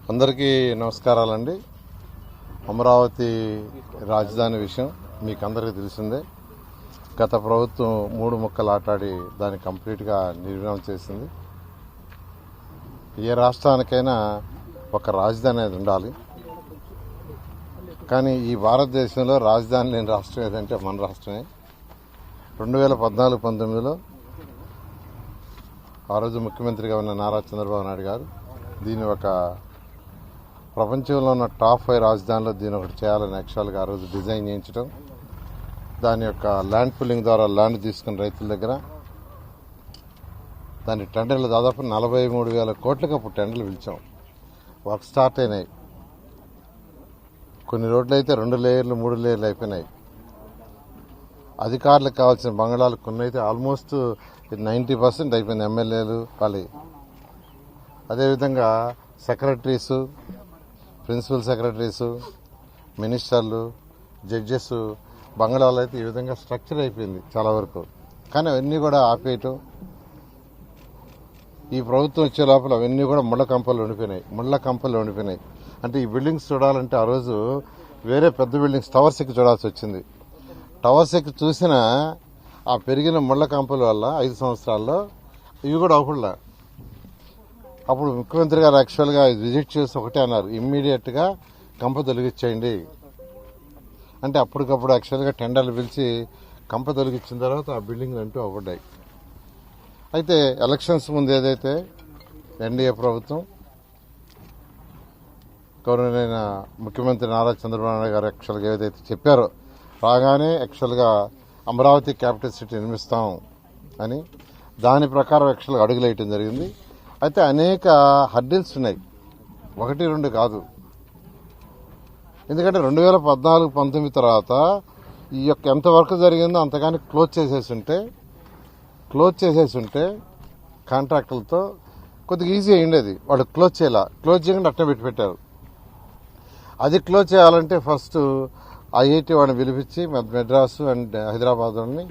అందరికీ నమస్కారాలండి. అమరావతి రాజధాని విషయం మీకు అందరికీ తెలిసిందే. గత ప్రభుత్వం 3 ముక్కలు ఆటాడి దాన్ని కంప్లీట్గా నిర్వహణ చేసింది. ఏ రాష్ట్రానికైనా ఒక రాజధాని అనేది ఉండాలి. కానీ ఈ భారతదేశంలో రాజధాని లేని రాష్ట్రం ఏదంటే మన రాష్ట్రమే. 2014-19లో ఆ రోజు ముఖ్యమంత్రిగా ఉన్న నారా చంద్రబాబు నాయుడు గారు దీన్ని ఒక ప్రపంచంలో ఉన్న టాప్ 5 రాజధానిలో దీని ఒకటి చేయాలని యాక్చువల్గా ఆ రోజు డిజైన్ చేయించడం, దాని యొక్క ల్యాండ్ పుల్లింగ్ ద్వారా ల్యాండ్ తీసుకున్న రైతుల దగ్గర దాని టెండర్లు దాదాపు 43,000 కోట్లకు అప్పుడు టెండర్లు పిలిచాం. వర్క్ స్టార్ట్ అయినాయి. కొన్ని రోడ్లు అయితే 2 లేయర్లు 3 లేయర్లు అయిపోయినాయి. అధికారులకు కావాల్సిన బంగాళాలు కొన్ని అయితే ఆల్మోస్ట్ 90% అయిపోయింది. ఎమ్మెల్యేలు వాళ్ళు, అదేవిధంగా సెక్రటరీసు, ప్రిన్సిపల్ సెక్రటరీసు, మినిస్టర్లు, జడ్జెస్ బంగాళాలు అయితే ఈ విధంగా స్ట్రక్చర్ అయిపోయింది చాలా వరకు. కానీ అవన్నీ కూడా ఆపేయటం, ఈ ప్రభుత్వం వచ్చే లోపల అవన్నీ కూడా ముళ్ళ కంపలు ఉండిపోయినాయి. అంటే ఈ బిల్డింగ్స్ చూడాలంటే ఆ రోజు వేరే పెద్ద బిల్డింగ్స్ టవర్స్ ఎక్కి చూడాల్సి వచ్చింది. టవర్స్ ఎక్కి చూసిన ఆ పెరిగిన ముళ్ళ కంపల వల్ల 5 సంవత్సరాల్లో ఇవి కూడా అవ్వకుండా. అప్పుడు ముఖ్యమంత్రి గారు యాక్చువల్గా విజిట్ చేసి ఒకటే అన్నారు, ఇమ్మీడియట్గా కంప తొలగించేయండి అంటే అప్పటికప్పుడు యాక్చువల్గా టెండర్లు పిలిచి కంప తొలగించిన తర్వాత ఆ బిల్డింగ్లు అంటూ అవ్వడ్డాయి. అయితే ఎలక్షన్స్ ముందు ఏదైతే ఎన్డీఏ ప్రభుత్వం గౌరవనీయ ముఖ్యమంత్రి నారా చంద్రబాబు నాయుడు గారు యాక్చువల్గా ఏదైతే చెప్పారో రాగానే యాక్చువల్గా అమరావతి క్యాపిటల్ సిటీ నిర్మిస్తాం అని దాని ప్రకారం యాక్చువల్గా అడుగులేయటం జరిగింది. అయితే అనేక హర్డిల్స్ ఉన్నాయి, 1-2 కాదు. ఎందుకంటే 2014-19 తర్వాత ఈ యొక్క ఎంత వర్క్ జరిగిందో అంతగాని క్లోజ్ చేసేసి ఉంటే కాంట్రాక్టులతో కొద్దిగా ఈజీ అయ్యిండేది. వాళ్ళు క్లోజ్ చేయకుండా అట్నే పెట్టారు. అది క్లోజ్ చేయాలంటే ఫస్ట్ ఐఐటి వాడిని పిలిపించి మెడ్రాసు అండ్ హైదరాబాద్ వాడిని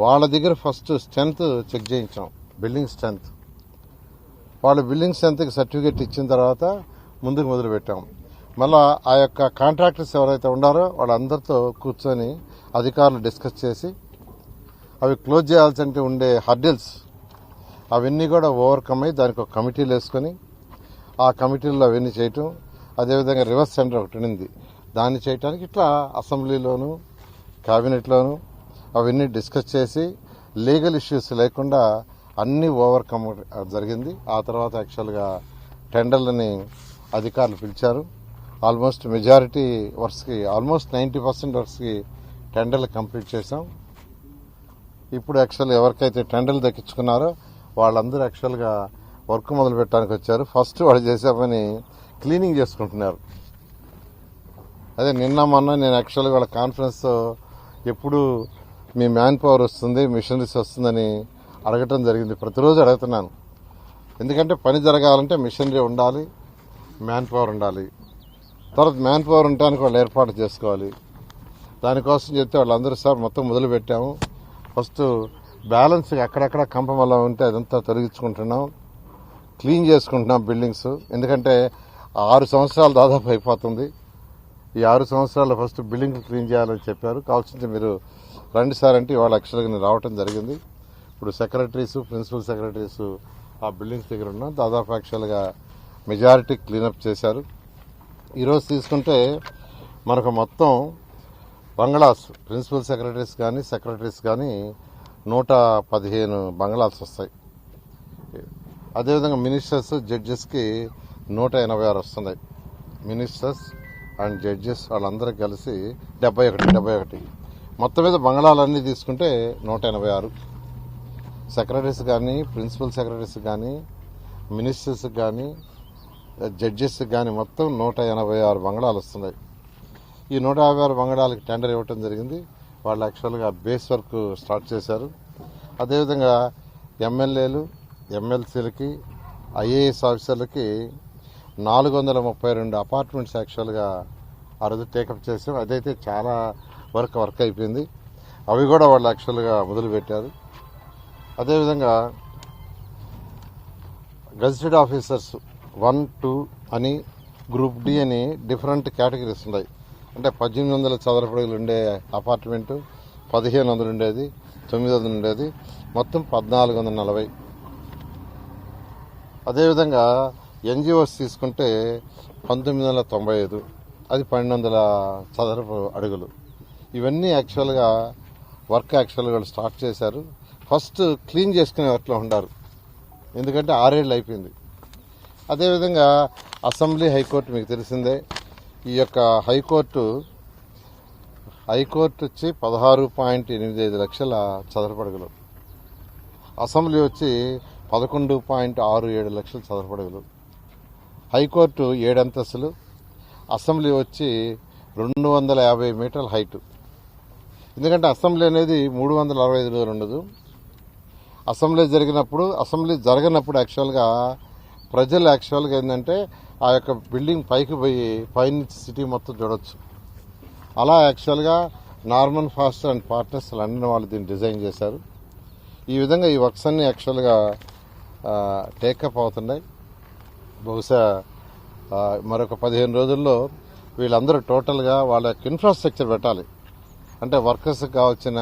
వాళ్ళ దగ్గర ఫస్ట్ స్ట్రెంత్ చెక్ చేయించాం, బిల్డింగ్ స్ట్రెంత్. వాళ్ళు బిల్డింగ్ స్ట్రెంత్కి సర్టిఫికేట్ ఇచ్చిన తర్వాత ముందుకు మొదలుపెట్టాం. మళ్ళా ఆ యొక్క కాంట్రాక్టర్స్ ఎవరైతే ఉన్నారో వాళ్ళందరితో కూర్చొని అధికారులు డిస్కస్ చేసి అవి క్లోజ్ చేయాల్సి ఉండే హర్డిల్స్ అవన్నీ కూడా ఓవర్కమ్ అయ్యి దానికి ఒక కమిటీలు వేసుకొని ఆ కమిటీల్లో అవన్నీ చేయటం. అదేవిధంగా రివర్స్ సెంటర్ ఒకటి ఉంది, దాన్ని చేయడానికి ఇట్లా అసెంబ్లీలోను క్యాబినెట్లోను అవన్నీ డిస్కస్ చేసి లీగల్ ఇష్యూస్ లేకుండా అన్ని ఓవర్కమ్ జరిగింది. ఆ తర్వాత యాక్చువల్గా టెండర్లని అధికారులు పిలిచారు. ఆల్మోస్ట్ మెజారిటీ వర్క్స్కి ఆల్మోస్ట్ 90% వర్క్స్కి టెండర్లు కంప్లీట్ చేశాం. ఇప్పుడు యాక్చువల్గా ఎవరికైతే టెండర్లు దక్కించుకున్నారో వాళ్ళందరూ యాక్చువల్గా వర్క్ మొదలు పెట్టడానికి వచ్చారు. ఫస్ట్ వాళ్ళు చేసే పని క్లీనింగ్ చేసుకుంటున్నారు. అదే నిన్న మొన్న నేను యాక్చువల్గా వాళ్ళ కాన్ఫరెన్స్తో ఎప్పుడు మీ మ్యాన్ పవర్ వస్తుంది, మిషనరీస్ వస్తుందని అడగటం జరిగింది. ప్రతిరోజు అడుగుతున్నాను. ఎందుకంటే పని జరగాలంటే మిషనరీ ఉండాలి, మ్యాన్ పవర్ ఉండాలి. తర్వాత మ్యాన్ పవర్ ఉండడానికి వాళ్ళు ఏర్పాటు చేసుకోవాలి. దానికోసం చెప్తే వాళ్ళందరూ సార్ మొత్తం మొదలు పెట్టాము, ఫస్ట్ బ్యాలెన్స్ అక్కడక్కడ కంప వల్ల ఉంటే అదంతా తొలగించుకుంటున్నాం, క్లీన్ చేసుకుంటున్నాం బిల్డింగ్స్. ఎందుకంటే 6 సంవత్సరాలు దాదాపు అయిపోతుంది. ఈ 6 సంవత్సరాలు ఫస్ట్ బిల్డింగ్ క్లీన్ చేయాలని చెప్పారు. కావాల్సింది మీరు రండి సార్ అంటే వాళ్ళు యాక్చువల్గా నేను రావటం జరిగింది. ఇప్పుడు సెక్రటరీస్, ప్రిన్సిపల్ సెక్రటరీస్ ఆ బిల్డింగ్స్ దగ్గర ఉన్నాం. దాదాపు యాక్చువల్గా మెజారిటీ క్లీనప్ చేశారు. ఈరోజు తీసుకుంటే మనకు మొత్తం బంగ్లాస్ ప్రిన్సిపల్ సెక్రటరీస్ కానీ 115 బంగ్లాస్ వస్తాయి. అదేవిధంగా మినిస్టర్స్, జడ్జెస్కి 186 వస్తున్నాయి. మినిస్టర్స్ అండ్ జడ్జెస్ వాళ్ళందరూ కలిసి 71. మొత్తం మీద బంగ్లాలన్నీ తీసుకుంటే 186. సెక్రటరీస్ కానీ, ప్రిన్సిపల్ సెక్రటరీస్ కానీ, మినిస్టర్స్ కానీ, జడ్జెస్ కానీ మొత్తం 186 బంగ్లాలు వస్తున్నాయి. ఈ 156 బంగ్లాలకి టెండర్ ఇవ్వటం జరిగింది. వాళ్ళు యాక్చువల్గా బేస్ వర్క్ స్టార్ట్ చేశారు. అదేవిధంగా ఎమ్మెల్యేలు, ఎమ్మెల్సీలకి, ఐఏఎస్ ఆఫీసర్లకి 432 అపార్ట్మెంట్స్ యాక్చువల్గా ఆ రోజు టేకప్ చేసాం. అదైతే చాలా వర్క్ అయిపోయింది. అవి కూడా వాళ్ళు యాక్చువల్గా మొదలుపెట్టారు. అదేవిధంగా గెజిటెడ్ ఆఫీసర్స్ 1, 2 అని గ్రూప్ డి అని డిఫరెంట్ కేటగిరీస్ ఉన్నాయి. అంటే 1800 చదరపు అడుగులు ఉండే అపార్ట్మెంటు 1500 ఉండేది, 900 ఉండేది, మొత్తం 1440. అదేవిధంగా ఎన్జిఓస్ తీసుకుంటే 1995, అది 1200 చదరపు అడుగులు. ఇవన్నీ యాక్చువల్గా యాక్చువల్గా స్టార్ట్ చేశారు. ఫస్ట్ క్లీన్ చేసుకునే వర్క్లో ఉన్నారు, ఎందుకంటే 6 ఏళ్ళు అయిపోయింది. అదేవిధంగా అసెంబ్లీ, హైకోర్టు మీకు తెలిసిందే. ఈ యొక్క హైకోర్టు వచ్చి 16.85 లక్షల చదరపు అడుగులు, అసెంబ్లీ వచ్చి 11.67 లక్షల చదరపు అడుగులు. హైకోర్టు 7 అంతస్తులు, అసెంబ్లీ వచ్చి 250 మీటర్ల హైట్. ఎందుకంటే అసెంబ్లీ అనేది 365 రోజులు ఉండదు. అసెంబ్లీ జరగనప్పుడు యాక్చువల్గా ప్రజలు యాక్చువల్గా ఏంటంటే ఆ యొక్క బిల్డింగ్ పైకి పోయి పైనుంచి సిటీ మొత్తం చూడొచ్చు. అలా యాక్చువల్గా Norman faster and partners London వాళ్ళు దీన్ని డిజైన్ చేశారు. ఈ విధంగా ఈ వర్క్స్ అన్ని యాక్చువల్గా టేకప్ అవుతున్నాయి. బహుశా మరొక 15 రోజుల్లో వీళ్ళందరూ టోటల్గా వాళ్ళ యొక్క ఇన్ఫ్రాస్ట్రక్చర్ పెట్టాలి. అంటే వర్కర్స్కి కావాల్సిన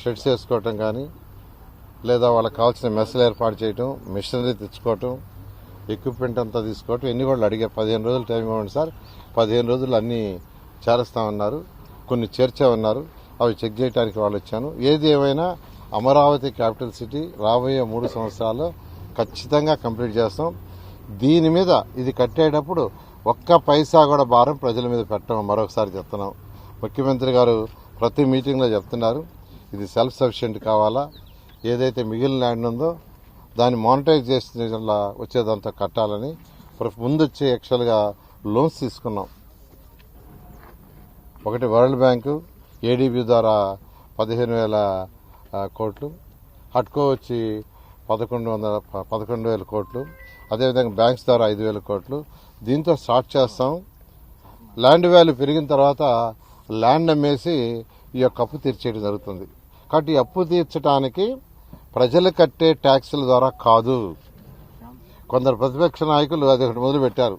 షెడ్స్ వేసుకోవటం కానీ, లేదా వాళ్ళకి కావాల్సిన మెస్సులు ఏర్పాటు చేయటం, మిషనరీ తెచ్చుకోవటం, ఎక్విప్మెంట్ అంతా తీసుకోవటం, ఎన్ని కూడా అడిగే 15 రోజులు టైం ఇవ్వండి సార్, 15 రోజులు అన్నీ చేరుస్తామన్నారు. కొన్ని చేర్చామన్నారు, అవి చెక్ చేయడానికి వాళ్ళు వచ్చాను. ఏది ఏమైనా అమరావతి క్యాపిటల్ సిటీ రాబోయే 3 సంవత్సరాల్లో ఖచ్చితంగా కంప్లీట్ చేస్తాం. దీని మీద ఇది కట్టేటప్పుడు ఒక్క పైసా కూడా భారం ప్రజల మీద పెట్టడం మరొకసారి చెప్తున్నాం. ముఖ్యమంత్రి గారు ప్రతి మీటింగ్లో చెప్తున్నారు, ఇది సెల్ఫ్ సఫిషియెంట్ కావాలా, ఏదైతే మిగిలిన ల్యాండ్ ఉందో దాన్ని మానిటైజ్ చేసిన వచ్చేదంతా కట్టాలని ముందు వచ్చి యాక్చువల్గా లోన్స్ తీసుకున్నాం. ఒకటి వరల్డ్ బ్యాంకు, ఏడీబీ ద్వారా 15,000 కోట్లు, హట్కో వచ్చి 11,000 కోట్లు, అదేవిధంగా బ్యాంక్స్ ద్వారా 5,000 కోట్లు. దీంతో స్టార్ట్ చేస్తాం. ల్యాండ్ వాల్యూ పెరిగిన తర్వాత ల్యాండ్ అమ్మేసి ఈ యొక్క అప్పు తీర్చేయడం జరుగుతుంది. కాబట్టి ఈ అప్పు తీర్చడానికి ప్రజలు కట్టే ట్యాక్సుల ద్వారా కాదు. కొందరు ప్రతిపక్ష నాయకులు అది ఒకటి మొదలుపెట్టారు,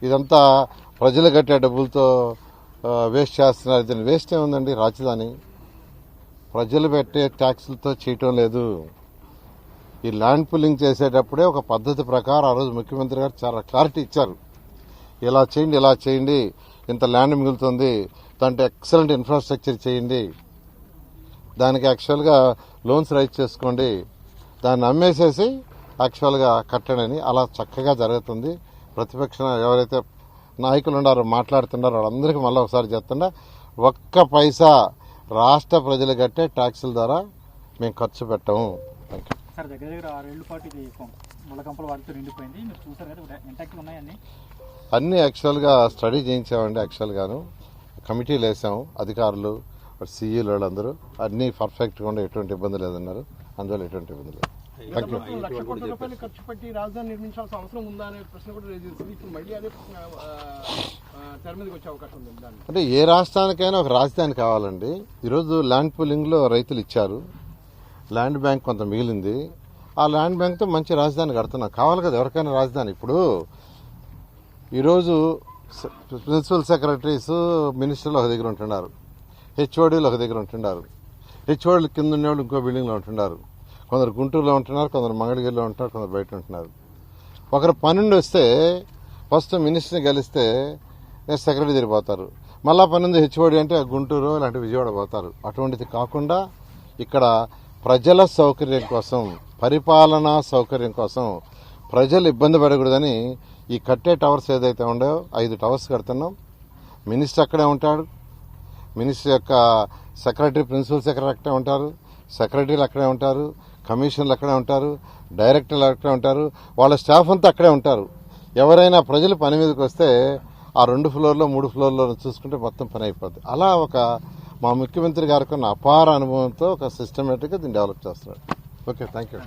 ఇదంతా ప్రజలు కట్టే డబ్బులతో వేస్ట్ చేస్తున్నారు. దీన్ని వేస్ట్ ఏముందండి, రాజధాని ప్రజలు పెట్టే ట్యాక్సులతో చేయటం లేదు. ఈ ల్యాండ్ పుల్లింగ్ చేసేటప్పుడే ఒక పద్ధతి ప్రకారం ఆ రోజు ముఖ్యమంత్రి గారు చాలా క్లారిటీ ఇచ్చారు. ఇలా చేయండి, ఇంత ల్యాండ్ మిగులుతుంది, దాంట్లో ఎక్సలెంట్ ఇన్ఫ్రాస్ట్రక్చర్ చేయండి, దానికి యాక్చువల్గా లోన్స్ రైజ్ చేసుకోండి, దాన్ని అమ్మేసేసి యాక్చువల్గా కట్టడని. అలా చక్కగా జరుగుతుంది. ప్రతిపక్ష ఎవరైతే నాయకులు ఉన్నారో మాట్లాడుతున్నారో వాళ్ళందరికీ మళ్ళీ ఒకసారి చెప్తున్నా, ఒక్క పైసా రాష్ట్ర ప్రజలు కట్టే ట్యాక్సుల ద్వారా మేము ఖర్చు పెట్టము. సార్ దగ్గర 6 ఏళ్ల పాటు ఇది ముళ్ళకంపల వాటితో నిండిపోయింది, మీరు చూసారు కదా ఇంటాక్ట్ ఉన్నాయని అన్ని యాక్చువల్గా స్టడీ చేయించామండి. యాక్చువల్గాను కమిటీలు వేసాము, అధికారులు సీఈలు వాళ్ళందరూ అన్ని పర్ఫెక్ట్గా ఉండే ఎటువంటి ఇబ్బంది లేదన్నారు. అందువల్ల ఎటువంటి ఇబ్బంది లేదు. ₹1,00,00,000 కోట్ల ఖర్చు పెట్టి రాజధాని నిర్మించాల్సిన అవసరం ఉందా అనే ప్రశ్న కూడా రేజ్ చేసింది. ఇప్పుడు మళ్ళీ అదే తెర మీదకి వచ్చే అవకాశం ఉంది. అంటే ఏ రాష్ట్రానికైనా ఒక రాజధాని కావాలండి. ఈరోజు ల్యాండ్ పూలింగ్లో రైతులు ఇచ్చారు, ల్యాండ్ బ్యాంక్ కొంత మిగిలింది. ఆ ల్యాండ్ బ్యాంక్తో మంచి రాజధాని కడుతున్నాం. కావాలి కదా ఎవరికైనా రాజధాని. ఇప్పుడు ఈరోజు ప్రిన్సిపల్ సెక్రటరీస్ మినిస్టర్లు ఒక దగ్గర ఉంటున్నారు, హెచ్ఓడీలు ఒక దగ్గర ఉంటున్నారు, హెచ్ఓడీలు కింద ఉండేవాళ్ళు ఇంకో బిల్డింగ్లో ఉంటున్నారు. కొందరు గుంటూరులో ఉంటున్నారు, కొందరు మంగళగిరిలో ఉంటున్నారు, కొందరు బయట ఉంటున్నారు. ఒకరు పనుండి వస్తే ఫస్ట్ మినిస్టర్ని కలిస్తే సెక్రటరీ తిరిగిపోతారు, మళ్ళా పనుంది హెచ్ఓడి అంటే గుంటూరు ఇలాంటి విజయవాడ పోతారు. అటువంటిది కాకుండా ఇక్కడ ప్రజల సౌకర్యం కోసం, పరిపాలనా సౌకర్యం కోసం, ప్రజలు ఇబ్బంది పడకూడదని ఈ కట్టే టవర్స్ ఏదైతే ఉండో 5 టవర్స్ కడుతున్నాం. మినిస్టర్ అక్కడే ఉంటాడు, మినిస్టర్ యొక్క సెక్రటరీ, ప్రిన్సిపల్ సెక్రటరీ అక్కడే ఉంటారు, సెక్రటరీలు అక్కడే ఉంటారు, కమిషనర్లు అక్కడే ఉంటారు, డైరెక్టర్లు అక్కడే ఉంటారు, వాళ్ళ స్టాఫ్ అంతా అక్కడే ఉంటారు. ఎవరైనా ప్రజలు పని మీదకి వస్తే ఆ 2 ఫ్లోర్లో 3 ఫ్లోర్లో చూసుకుంటే మొత్తం పని అయిపోద్ది. అలా మా ముఖ్యమంత్రి గారికి ఉన్న అపార అనుభవంతో ఒక సిస్టమేటిక్గా దీన్ని డెవలప్ చేస్తున్నారు. Okay, thank you.